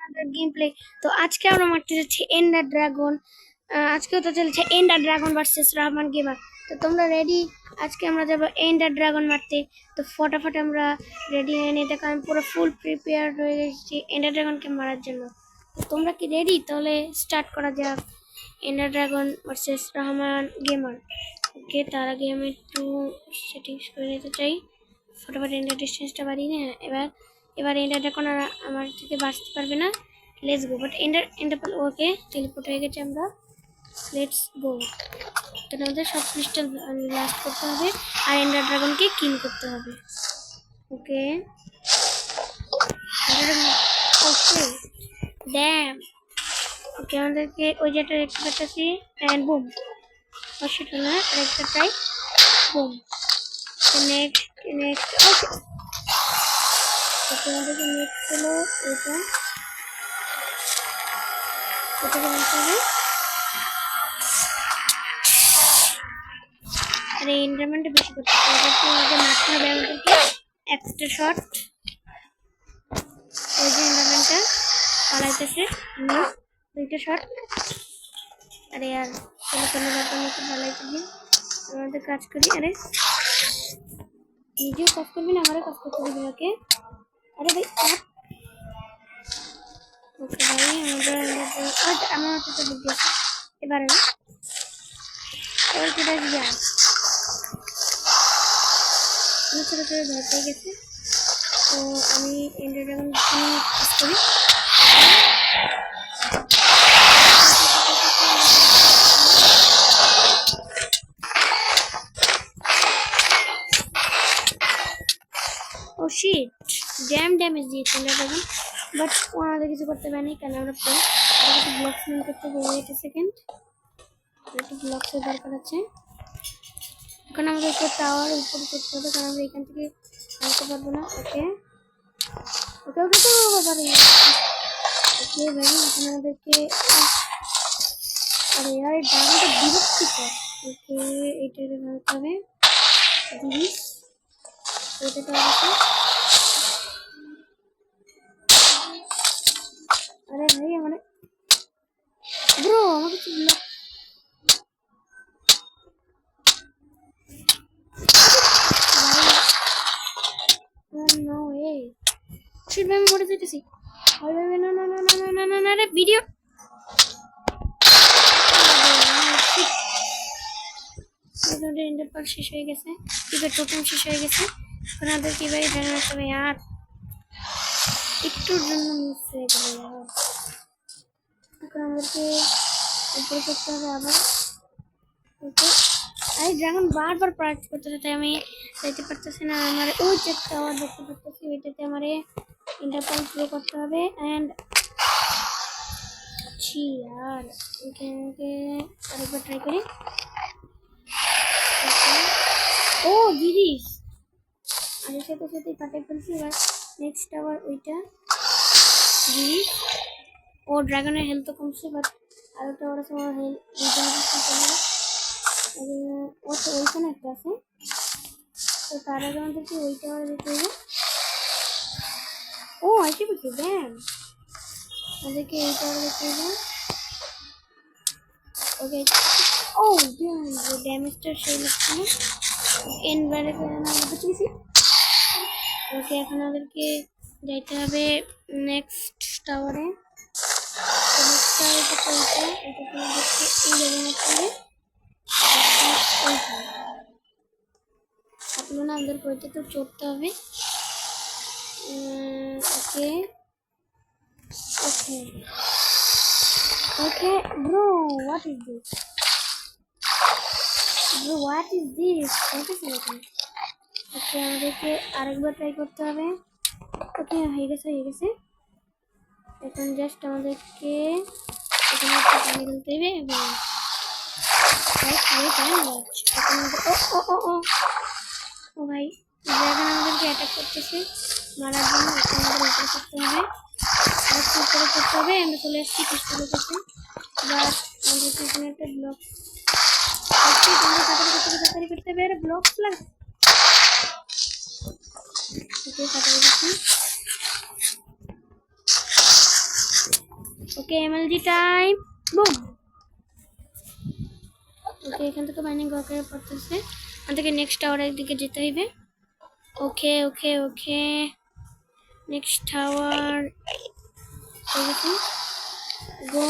Game play. तो आज के আমরা মারতে যাচ্ছি এন্ডার ড্রাগন। আজকেও তো চলছে endure Dragon versus Rahman gamer. তো তোমরা রেডি? আজকে আমরা যাব এন্ডার ড্রাগন মারতে। তো ফটাফট আমরা রেডি হয়ে নিই। দেখো আমি পুরো ফুল প্রিপেয়ার হয়ে গেছি এন্ডার ড্রাগনকে মারার জন্য। তো তোমরা কি রেডি? তাহলে স্টার্ট করা যাক Ender Dragon versus Rahman gamer. Okay, তার আগে আমি একটু সেটিংস করে নিতে চাই। ফটাফট এন্ডার ডিস্টেন্সটা বাড়িয়ে নিয়ে এবার এন্ডার ড্রাগন আর আমার থেকে বাঁচতে পারবে না। Let's go. But endure okay teleport হয়ে গেছে। আমরা লেটস গো। তো আমাদের সব ক্রিস্টাল লাস্ট করতে হবে আর এন্ডার ড্রাগনকে কিল করতে হবে। ওকে ওকে ড্যাম। ওকে আমাদেরকে ওই যেটা দেখতে পাচ্ছি অ্যান্ড বুম। সেটা না আরেকটা ট্রাই। বুম। নেক্সট ওকে ওকে আমাদেরকে নেক্সট হলো এটা এটাকে মারতে হবে। আর এই এনভায়রনমেন্টে বেশি করতে হবে। আমাদের মারতে হবে আমাদেরকে এক্সট্রা শট। ওই যে এনভায়রনমেন্টটা পালাইতেছে দুইটা শট। আরে আর চলো কোনো ব্যাপার মতো পালাইতে দিই। আমাদের কাজ করি। আরে নিজেও কাজ করবি না, আমারও কাজ করতে দিবি। ওকে আরে ভাই ওকে ভাই আমার হাতে তো বুদ্ধি আছে। এবার কেটে যা ছোটো ছোটো ভয় পেয়ে গেছে। তো আমি এন্ডার ড্রাগন কাজ করি। ও শিট, ড্যামেজ দিয়েছে এন্ডার ড্রাগন। বাট ওনাদের কিছু করতে পারেনি কেন আমরা একটু ব্লক ফিল করতে হবে। ওয়েট এ সেকেন্ড, একটু ব্লকের দরকার আছে। এখন আমাদেরকে টাওয়ার উপরে করতে হবে কারণ আমরা এখান থেকে আনতে পারবো না। ওকে ওকে ওকে তো পারি। ওকে ভাই এখন আমাদেরকে আরে यार এই ড্রাগনটা বিরক্তিকর। ওকে এইটাকে মারতে হবে। জিনিস এটা তো আছে। আরে ভাই মানে ব্রো আমাকে কি ব্লক নো ওয়ে। শিট ভাই আমি মরে যেতেছি। ভাই ভাই না না না না না না না রে ভিডিও এন্ডার পার্ট শেষ হয়ে গেছে। এবার টোটেম শেষ হয়ে গেছে। এখন আমাদের কি ভাই জানা হবে আর একটুর জন্য মিস হয়ে গেল। এখন আমাদেরকে উপরে করতে হবে আবার। ওকে আরে ড্রাগন বারবার প্রার্থনা করতেছে তাই আমি যাইতে পারতেছি না। আমার ওই যে টাওয়ার দেখতে পাচ্ছি ওইটাতে আমার এন্ডার পার্ট পুরো করতে হবে। অ্যান্ড আর এখানে আরেকবার ট্রাই করি। ও জিনিস আর এর সাথে সাথে কাটে ফেলছি। এবার নেক্সট আবার ওইটা জিনিস। ও ড্রাগনের হেলথ তো কমছে বাট আর একটা ওরা সময় হেলথ ও তো ওইখানে একটা আছে। তো তার আগে আমাদেরকে ওইটা আবার দিতে হবে। ও আসে বলছি ব্যাম আমাদেরকে এইটা আবার দিতে হবে। ওকে ও ড্যামেজটা সেই লাগছে না। ওকে এখন আমাদেরকে যাইতে হবে নেক্সট টাওয়ারে। আমাদের ওইটা তো চড়তে হবে। Okay okay okay bro what is this bro what is this okay আমাদেরকে আরেকবার ট্রাই করতে হবে। ওকে হয়ে গেছে এখন জাস্ট আমাদেরকে এখানে একটা পানি ঢালতে হবে এবং ও ভাই ড্রাগন আমাদেরকে অ্যাটাক করতেছে মারার জন্য। আমাদের উপরে করতে হবে আরেকটু উপরে করতে হবে। আমরা চলে এসেছি পিস্টলের কাছে। এবার আমাদেরকে এখানে একটা ব্লক তাড়াতাড়ি করতে হবে। আর ব্লক লাগ ওকে তাড়াতাড়ি করছি। ওকে এমএলজি টাইম বুম। ওকে এখান থেকে মাইনিং ওকে পড়তেছে, এখান থেকে নেক্সট টাওয়ারের দিকে যেতে হইবে। ওকে ওকে ওকে নেক্সট টাওয়ার গো।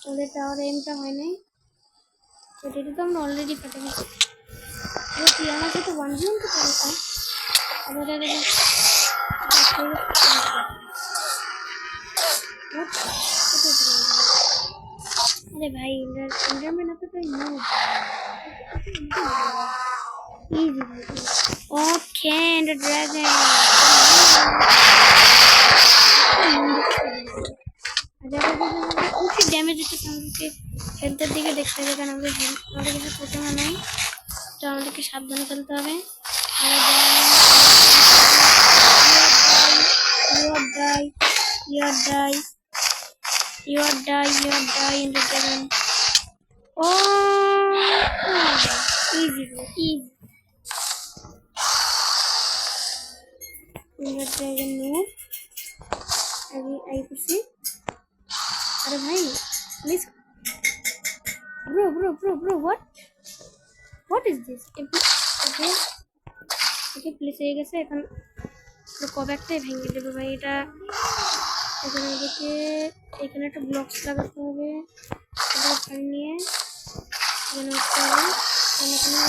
ওদের টাওয়ার এমটা হয় নাই, সেটা তো আমরা অলরেডি কেটে গেছি। তুই আমার সাথে ওয়ান জন তো করতাম আবার अरे भाई इंडर में ना तो कोई no easy. Okay and dragon कुछ डैमेज হচ্ছে আমাদেরকে হেলথের দিকে দেখতে হবে, কারণ আমাদের কাছে প্রথমে নাই, তো আমাদেরকে সাবধানে খেলতে হবে। You are die in the dragon. Oh, easy bro, easy. In the dragon no. I could see. अरे भाई, please. Bro, what is this? Okay, please ये कैसे এখন কবে একটা ভেঙে দেবে ভাই এটা। এখানে দেখে এখানে একটা ব্লকস লাগাতে হবে, এটা পানি নিয়ে এখানে উঠতে হবে, তাহলে এখানে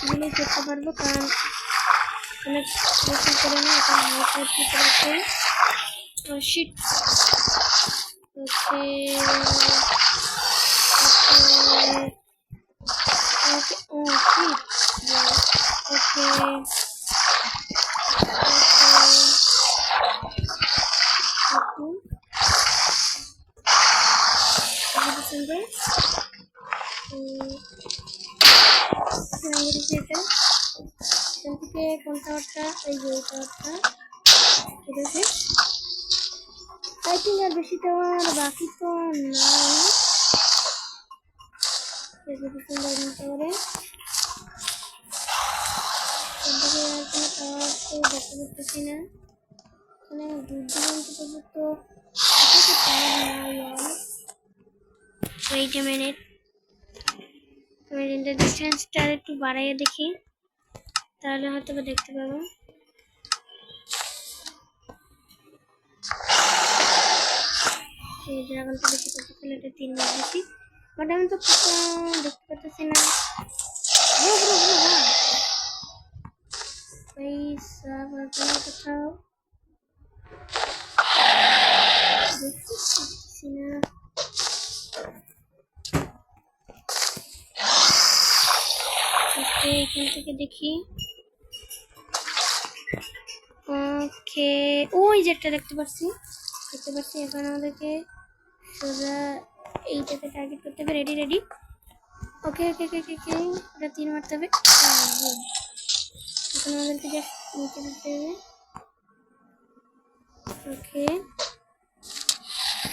দিলে করতে পারবো, কারণ অনেক বেশি করে না এটা হালকা একটু করেছে। শিট ওকে ওকে ও শিট ওকে কোন টাওয়ারটা এই যে টাওয়ারটা ঠিক আছে। আই থিঙ্ক আর বেশি টাওয়ার বাকি তো নাই, সুন্দর নিতে পারে টাওয়ার তো দেখতে পাচ্ছি না, এখানে দূর দূরান্ত পর্যন্ত ওয়েট এ মিনিট, আমি ডিস্টেন্সটা একটু বাড়াইয়ে দেখি, তাহলে হয়তো দেখতে পাবো। এই ড্রাগনটা দেখতে পাচ্ছি, এটা 3 মাস বেশি, বাট আমি তো দেখতে পাচ্ছি না। এই সব কোথাও দেখতে পাচ্ছি না। এখান থেকে দেখি। ওকে ওই যে একটা দেখতে পাচ্ছি এখন আমাদেরকে সোজা এইটাকে টার্গেট করতে হবে। রেডি ওকে ওকে ওকে ওকে এটা 3 মারতে হবে, এখন আমাদেরকে জাস্ট নিচে দিতে হবে। ওকে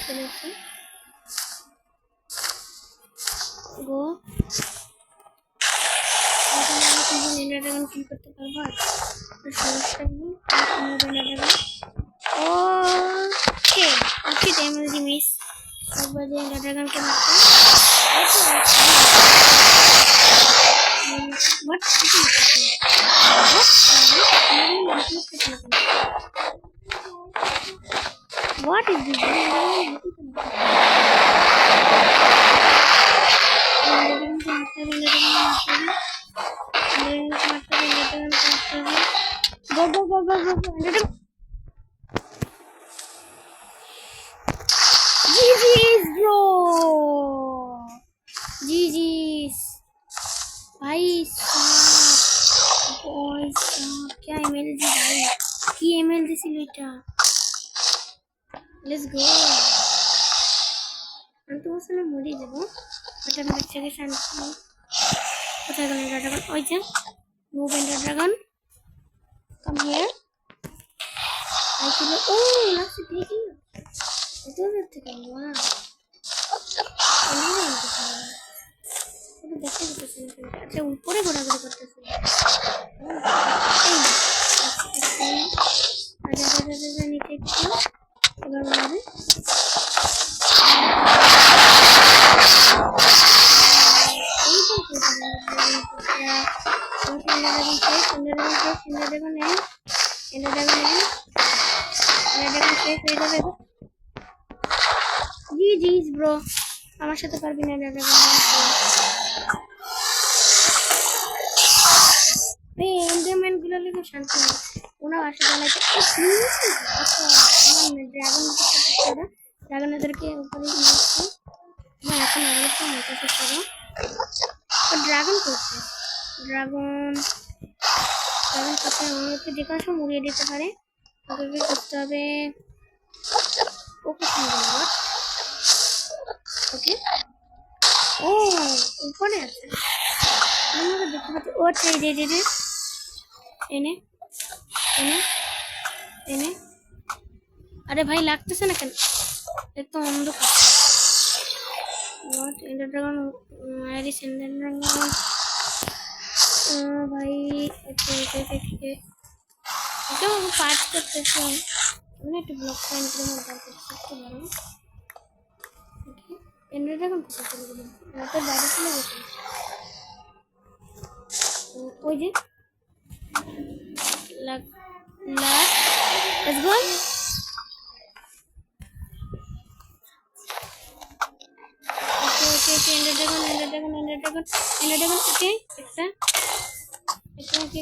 চলেছি গো, ড্রাগন কিল করতে পারবো, আর সমস্যা নেই। ওকে ওকে ড্যামেজ মিস একবার যে ড্রাগনকে মারতে What is this? Go. GG's bro. GG's. भाई क्या एमएलजी भाई की एमएलजी सिलेटा लेट्स गो। আমি তো আসলে মরে যাব, বাট আমি বাচ্চাকে শান্তি কোথায় গেল ড্রাগন, ওই যে move ender dragon come here. I feel ও লাস্ট দেখি এটা থেকে ওয়া দেখতে পাচ্ছি না কেন? আচ্ছা উপরে ঘোরাঘুরি করতেছে। এই আচ্ছা আচ্ছা আচ্ছা আচ্ছা, নিচে একটু এবার মারবে। জি জি ব্রো, আমার সাথে পারবি না দাদা। এন্ডারম্যান গুলো লিখে শান্তি নেই, ওনার আশা জ্বালাইতে ড্রাগন ড্রাগন ওদেরকে উপরে মারছে। না এখন আমাদের তো মারতেছে সবাই। ড্রাগন করছে, ড্রাগন ড্রাগন করতে আমাকে যে কোনো সময় উড়িয়ে দিতে পারে। ওদেরকে করতে হবে ওকে সুন্দর। ওকে ও উপরে আছে, আমাকে দেখতে পাচ্ছি। ও আচ্ছা এই যে এনে এনে এনে, আরে ভাই লাগতেছে না কেন? একদম অন্ধকার। What Ender Dragon? Where is Ender Dragon? ভাই ওকে আমি পার্ট করতেছিলাম, আমি একটু ব্লক সাইন করে মধ্যে করতে পারো। ওকে এন্ডার ড্রাগন কোথায় চলে গেল? রাতের বাইরে চলে গেছে। ওই যে lag lag let's go. Okay Ender Dragon okay একটা ওকে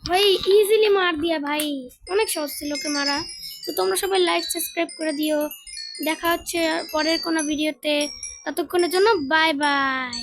ভাই ইজিলি মার দিয়া ভাই, অনেক সহজ ছিল ওকে মারা। তো তোমরা সবাই লাইক সাবস্ক্রাইব করে দিও। দেখা হচ্ছে পরের কোনো ভিডিওতে, ততক্ষণের জন্য বাই বাই।